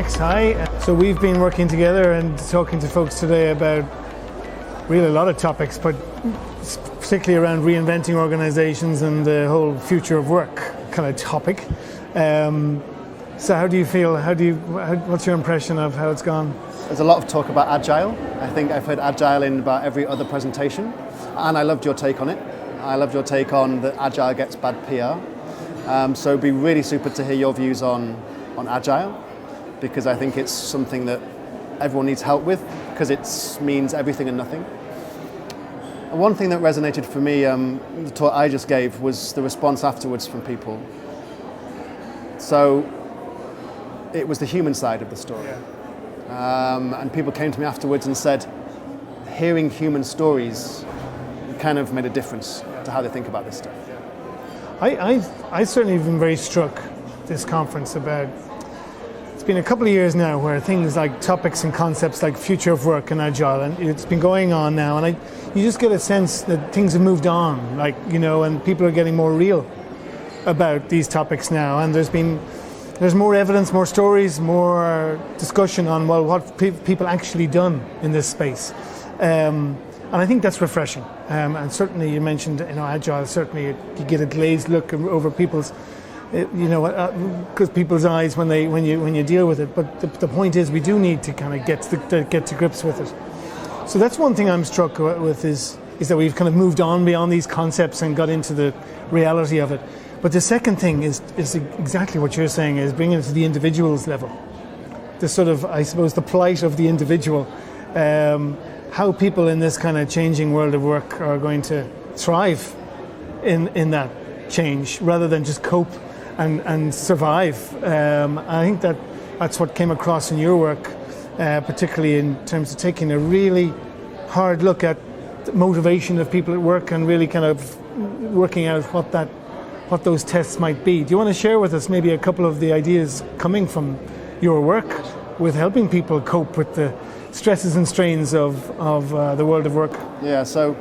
Max, hi. So we've been working together and talking to folks today about really a lot of topics, but particularly around reinventing organizations and the whole future of work kind of topic. So how do you feel? What's your impression of how it's gone? There's a lot of talk about Agile. I think I've heard Agile in about every other presentation, and I loved your take on it. I loved your take on that Agile gets bad PR. So it'd be really super to hear your views on Agile, because I think it's something that everyone needs help with, because it means everything and nothing. And one thing that resonated for me, the talk I just gave, was the response afterwards from people. So it was the human side of the story. And people came to me afterwards and said, hearing human stories kind of made a difference to how they think about this stuff. I certainly have been very struck this conference about, it's been a couple of years now where things like topics and concepts like future of work and Agile, and it's been going on now, and you just get a sense that things have moved on, and people are getting more real about these topics now, and there's more evidence, more stories, more discussion on, what people actually done in this space. And I think that's refreshing. And certainly you mentioned, Agile, certainly you get a glazed look over people's, because people's eyes when you deal with it. But the point is, we do need to kind of get to grips with it. So that's one thing I'm struck with is that we've kind of moved on beyond these concepts and got into the reality of it. But the second thing is exactly what you're saying, is bringing it to the individual's level. The sort of, I suppose, the plight of the individual. How people in this kind of changing world of work are going to thrive in that change, rather than just cope and survive. I think that's what came across in your work, particularly in terms of taking a really hard look at the motivation of people at work and really kind of working out what those tests might be. Do you want to share with us maybe a couple of the ideas coming from your work with helping people cope with the stresses and strains of the world of work? Yeah, so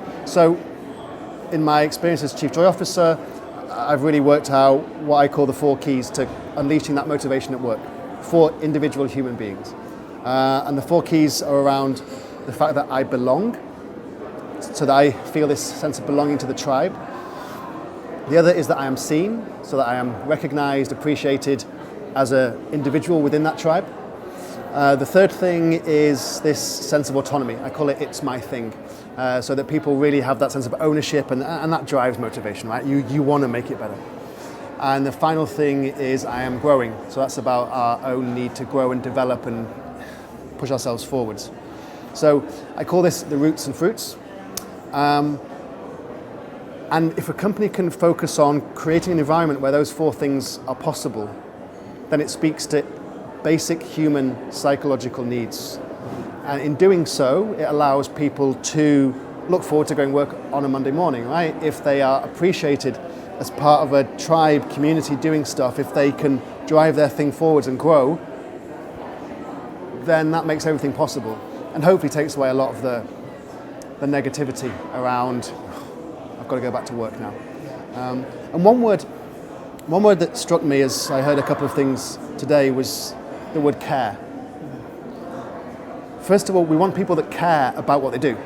in my experience as Chief Joy Officer, I've really worked out what I call the 4 keys to unleashing that motivation at work for individual human beings. And the 4 keys are around the fact that I belong, so that I feel this sense of belonging to the tribe. The other is that I am seen, so that I am recognized, appreciated as an individual within that tribe. The third thing is this sense of autonomy. I call it "it's my thing," so that people really have that sense of ownership, and that drives motivation, right? You want to make it better. And the final thing is I am growing. So that's about our own need to grow and develop and push ourselves forwards. So I call this the roots and fruits. And if a company can focus on creating an environment where those 4 things are possible, then it speaks to basic human psychological needs. And in doing so, it allows people to look forward to going to work on a Monday morning, right? If they are appreciated as part of a tribe, community doing stuff, if they can drive their thing forwards and grow, then that makes everything possible. And hopefully takes away a lot of the negativity around, I've got to go back to work now. And one word that struck me as I heard a couple of things today was the word care. First of all, we want people that care about what they do.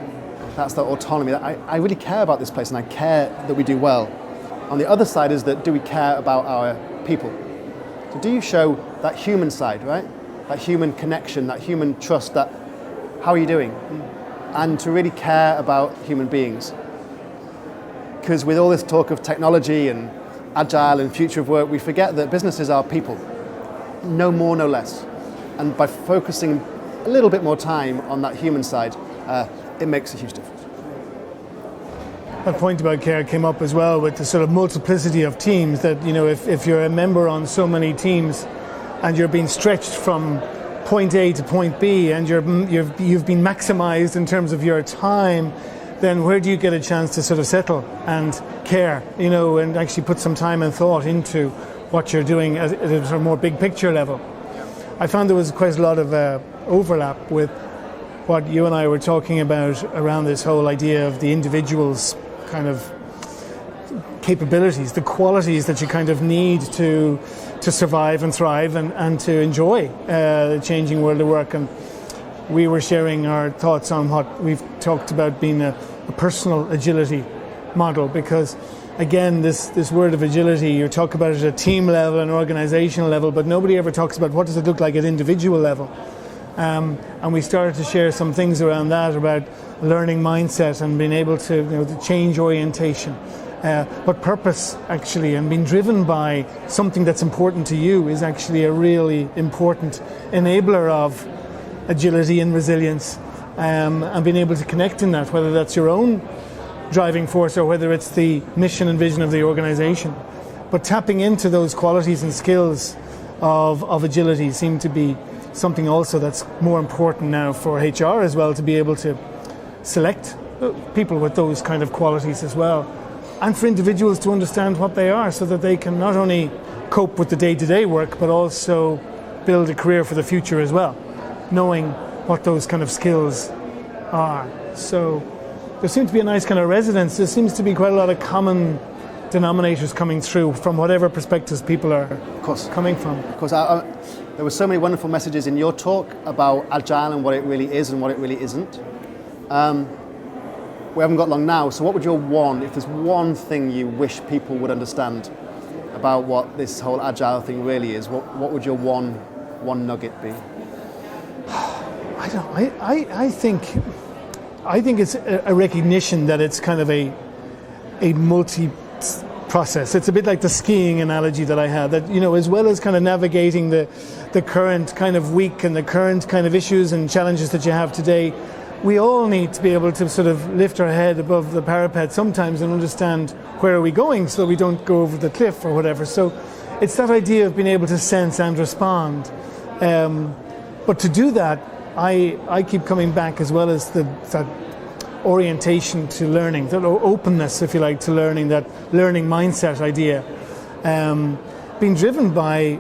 That's the autonomy. I really care about this place and I care that we do well. On the other side is that, do we care about our people? So do you show that human side, right? That human connection, that human trust, that how are you doing? And to really care about human beings. Because with all this talk of technology and Agile and future of work, we forget that businesses are people. No more, no less. And by focusing a little bit more time on that human side, it makes a huge difference. That point about care came up as well with the sort of multiplicity of teams, that if you're a member on so many teams and you're being stretched from point A to point B and you've been maximized in terms of your time, then where do you get a chance to sort of settle and care, and actually put some time and thought into what you're doing at a sort of more big picture level? I found there was quite a lot of overlap with what you and I were talking about around this whole idea of the individual's kind of capabilities, the qualities that you kind of need to survive and thrive and to enjoy the changing world of work. And we were sharing our thoughts on what we've talked about being a personal agility model, because again, this word of agility, you talk about it at a team level and organizational level, but nobody ever talks about what does it look like at individual level. And we started to share some things around that, about learning mindset and being able to change orientation. But purpose, actually, and being driven by something that's important to you is actually a really important enabler of agility and resilience, and being able to connect in that, whether that's your own driving force or whether it's the mission and vision of the organization. But tapping into those qualities and skills of agility seem to be something also that's more important now for HR as well, to be able to select people with those kind of qualities as well, and for individuals to understand what they are, so that they can not only cope with the day-to-day work but also build a career for the future as well, knowing what those kind of skills are. So there seems to be a nice kind of resonance. There seems to be quite a lot of common denominators coming through from whatever perspectives people are coming from. Of course, there were so many wonderful messages in your talk about Agile and what it really is and what it really isn't. We haven't got long now, so what would if there's one thing you wish people would understand about what this whole Agile thing really is, what would your one nugget be? I think it's a recognition that it's kind of a multi-process. It's a bit like the skiing analogy that I had, that, as well as kind of navigating the current kind of week and the current kind of issues and challenges that you have today, we all need to be able to sort of lift our head above the parapet sometimes and understand where are we going, so we don't go over the cliff or whatever. So it's that idea of being able to sense and respond. But to do that, I keep coming back, as well as that orientation to learning, that openness, if you like, to learning, that learning mindset idea, being driven by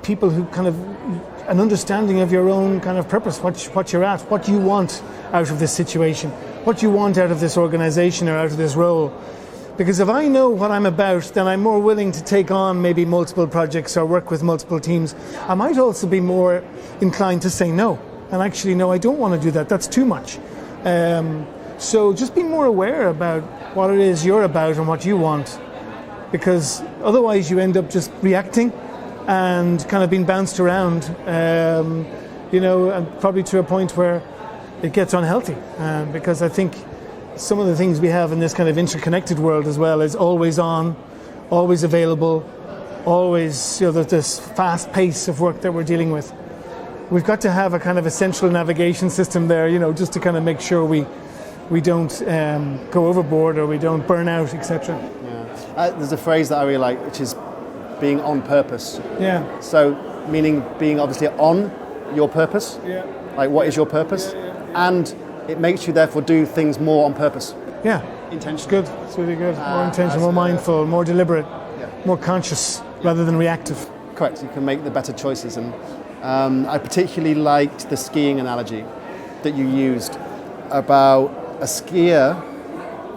people who kind of an understanding of your own kind of purpose, what you're at, what you want out of this situation, what you want out of this organization or out of this role. Because if I know what I'm about, then I'm more willing to take on maybe multiple projects or work with multiple teams. I might also be more inclined to say no. And actually, no, I don't want to do that. That's too much. So just be more aware about what it is you're about and what you want, because otherwise you end up just reacting and kind of being bounced around, and probably to a point where it gets unhealthy. Because I think some of the things we have in this kind of interconnected world as well is always on, always available, always, this fast pace of work that we're dealing with. We've got to have a kind of a central navigation system there, just to kind of make sure we don't go overboard or we don't burn out, etc. Yeah. There's a phrase that I really like, which is being on purpose. Yeah. So, meaning being obviously on your purpose. Yeah. Like, what is your purpose? Yeah. And it makes you therefore do things more on purpose. Yeah. Intentional. It's good. It's really good. More intentional, more mindful, more deliberate, more conscious rather than reactive. Correct. You can make the better choices. And I particularly liked the skiing analogy that you used about a skier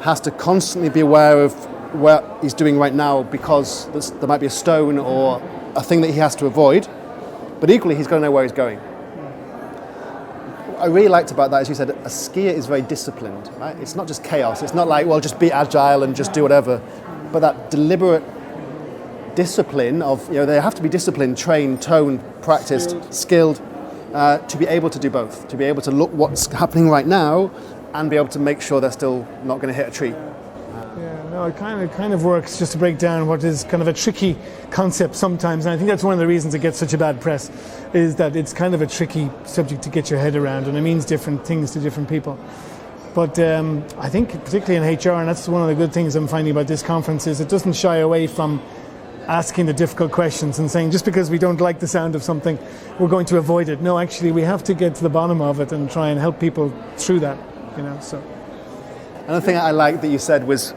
has to constantly be aware of what he's doing right now, because there might be a stone or a thing that he has to avoid, but equally he's got to know where he's going. What I really liked about that, as you said, a skier is very disciplined, right? It's not just chaos. It's not like, well, just be agile and just do whatever, but that deliberate discipline of, they have to be disciplined, trained, toned, practiced, skilled, to be able to do both, to be able to look what's happening right now and be able to make sure they're still not going to hit a tree. It kind of works, just to break down what is kind of a tricky concept sometimes, and I think that's one of the reasons it gets such a bad press, is that it's kind of a tricky subject to get your head around, and it means different things to different people. But I think particularly in HR, and that's one of the good things I'm finding about this conference, is it doesn't shy away from asking the difficult questions and saying just because we don't like the sound of something, we're going to avoid it. No, actually, we have to get to the bottom of it and try and help people through that. So. Another thing I liked that you said was,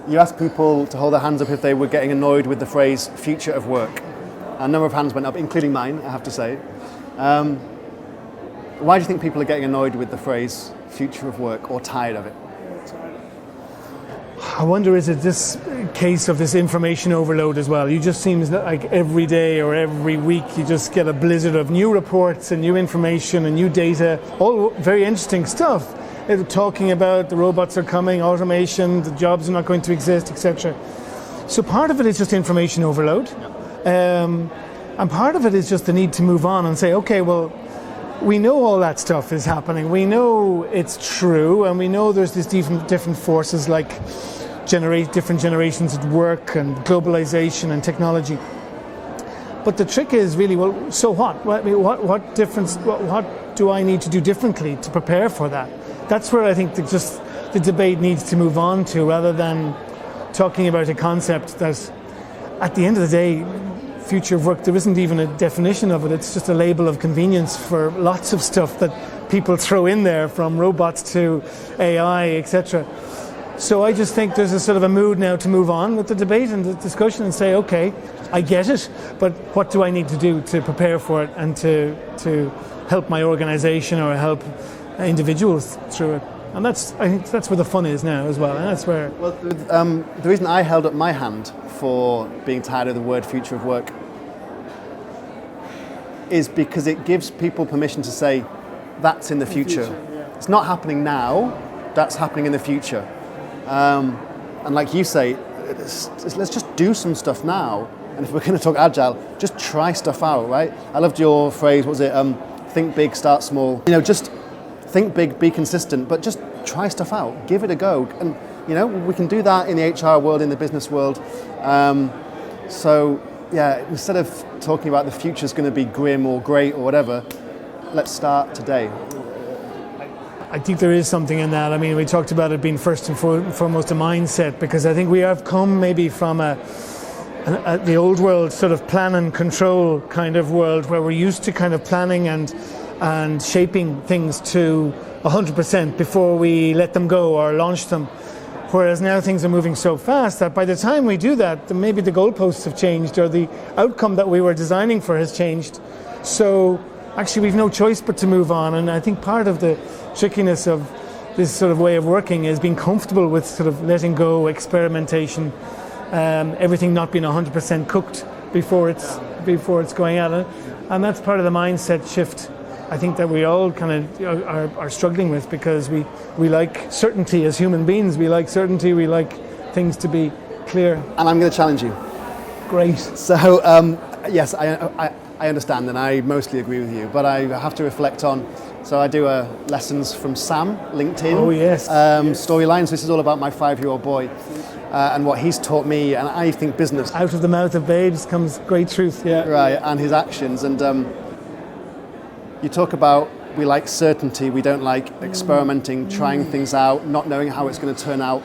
you asked people to hold their hands up if they were getting annoyed with the phrase future of work. A number of hands went up, including mine, I have to say. Why do you think people are getting annoyed with the phrase future of work, or tired of it? I wonder, is it this case of this information overload as well? You just seems like every day or every week you just get a blizzard of new reports and new information and new data, all very interesting stuff. Talking about the robots are coming, automation, the jobs are not going to exist, etc. So part of it is just information overload. And part of it is just the need to move on and say, okay, well, we know all that stuff is happening. We know it's true, and we know there's these different forces like different generations at work and globalization and technology. But the trick is really, well, so what? What difference? What do I need to do differently to prepare for that? That's where I think the debate needs to move on to, rather than talking about a concept that, at the end of the day, future of work, there isn't even a definition of it. It's just a label of convenience for lots of stuff that people throw in there, from robots to AI, etc. So I just think there's a sort of a mood now to move on with the debate and the discussion and say, okay, I get it, but what do I need to do to prepare for it and to help my organization or help individuals through it? And I think that's where the fun is now as well. And that's where... Well, the reason I held up my hand for being tired of the word future of work is because it gives people permission to say, that's in the future. Yeah. It's not happening now, that's happening in the future. And like you say, let's just do some stuff now. And if we're going to talk agile, just try stuff out, right? I loved your phrase, what was it? Think big, start small. Just think big, be consistent, but just try stuff out, give it a go. And we can do that in the HR world, in the business world. So yeah, instead of talking about the future's going to be grim or great or whatever, let's start today. I think there is something in that. I mean, we talked about it being first and foremost a mindset, because I think we have come maybe from the old world sort of plan and control kind of world, where we're used to kind of planning and shaping things to 100% before we let them go or launch them. Whereas now things are moving so fast that by the time we do that, then maybe the goalposts have changed or the outcome that we were designing for has changed. So actually we've no choice but to move on. And I think part of the trickiness of this sort of way of working is being comfortable with sort of letting go, experimentation, everything not being 100% cooked before it's going out. And that's part of the mindset shift, I think, that we all kind of are struggling with, because we like certainty as human beings. We like certainty. We like things to be clear. And I'm going to challenge you. Great. So yes, I understand, and I mostly agree with you. But I have to reflect on. So I do lessons from Sam, LinkedIn. Oh yes. Storylines. This is all about my 5-year-old boy and what he's taught me, and I think business. Out of the mouth of babes comes great truth. Yeah. Right, and his actions and. You talk about we like certainty, we don't like experimenting, trying things out, not knowing how it's going to turn out.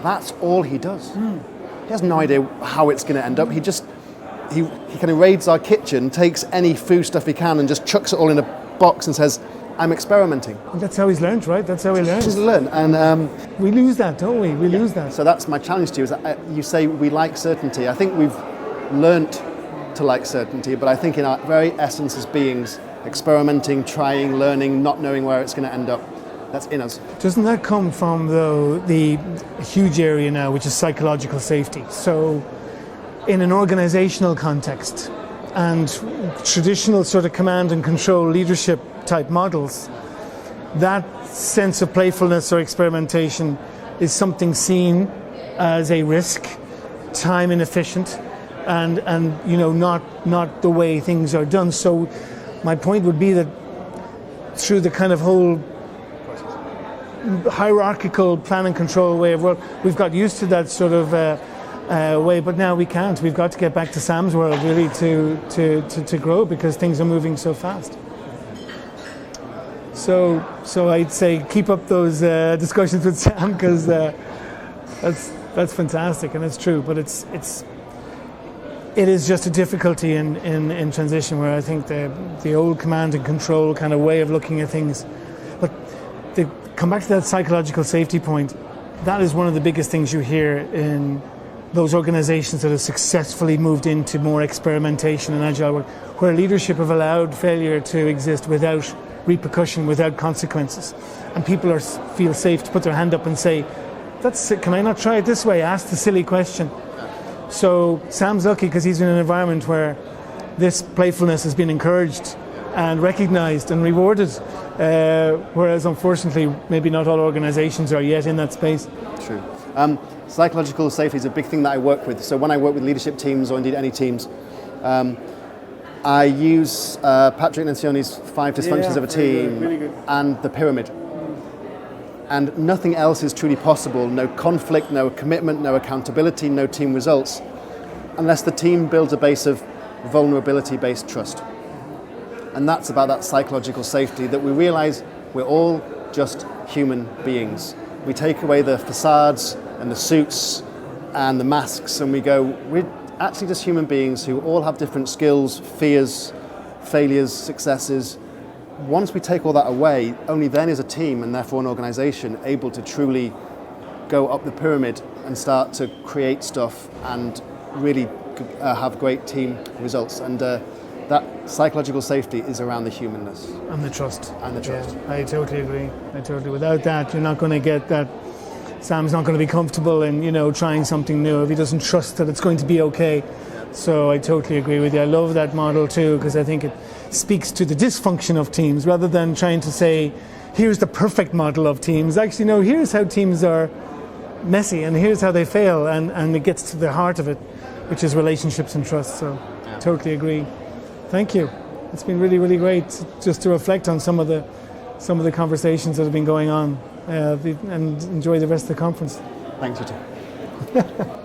That's all he does. He has no idea how it's going to end up. He kind of raids our kitchen, takes any food stuff he can and just chucks it all in a box and says, I'm experimenting. And that's how he's learned, right? That's how he learns. He's learned. And we lose that, don't we? We lose that. So that's my challenge to you, is that you say we like certainty. I think we've learnt to like certainty, but I think in our very essence as beings, experimenting, trying, learning, not knowing where it's going to end up, that's in us. Doesn't that come from, though, the huge area now, which is psychological safety? So in an organizational context and traditional sort of command and control leadership type models, that sense of playfulness or experimentation is something seen as a risk, time inefficient, and not the way things are done. So my point would be that through the kind of whole hierarchical plan and control way of work, we've got used to that sort of way, but now we can't. We've got to get back to Sam's world really to grow, because things are moving so fast. So I'd say keep up those discussions with Sam, because that's fantastic and it's true. But it is just a difficulty in transition, where I think the old command and control kind of way of looking at things. But to come back to that psychological safety point, that is one of the biggest things you hear in those organizations that have successfully moved into more experimentation and agile work, where leadership have allowed failure to exist without repercussion, without consequences. And people feel safe to put their hand up and say, can I not try it this way? Ask the silly question. So Sam's lucky because he's in an environment where this playfulness has been encouraged and recognized and rewarded, whereas unfortunately maybe not all organizations are yet in that space. True. Psychological safety is a big thing that I work with. So when I work with leadership teams, or indeed any teams, I use Patrick Lencioni's 5 dysfunctions of a team really good. and the pyramid. And nothing else is truly possible. No conflict, no commitment, no accountability, no team results, unless the team builds a base of vulnerability-based trust. And that's about that psychological safety, that we realize we're all just human beings. We take away the facades and the suits and the masks, and we go, we're actually just human beings who all have different skills, fears, failures, successes. Once we take all that away, only then is a team, and therefore an organization, able to truly go up the pyramid and start to create stuff and really have great team results. And that psychological safety is around the humanness. And the trust. And the trust. Yeah, I totally agree. Without that, you're not going to get that. Sam's not going to be comfortable in, trying something new if he doesn't trust that it's going to be okay. So I totally agree with you. I love that model too, because I think it speaks to the dysfunction of teams rather than trying to say, here's the perfect model of teams. Actually, no, here's how teams are messy and here's how they fail, and it gets to the heart of it, which is relationships and trust. So totally agree. Thank you. It's been really, really great just to reflect on some of the conversations that have been going on, and enjoy the rest of the conference. Thanks, you too.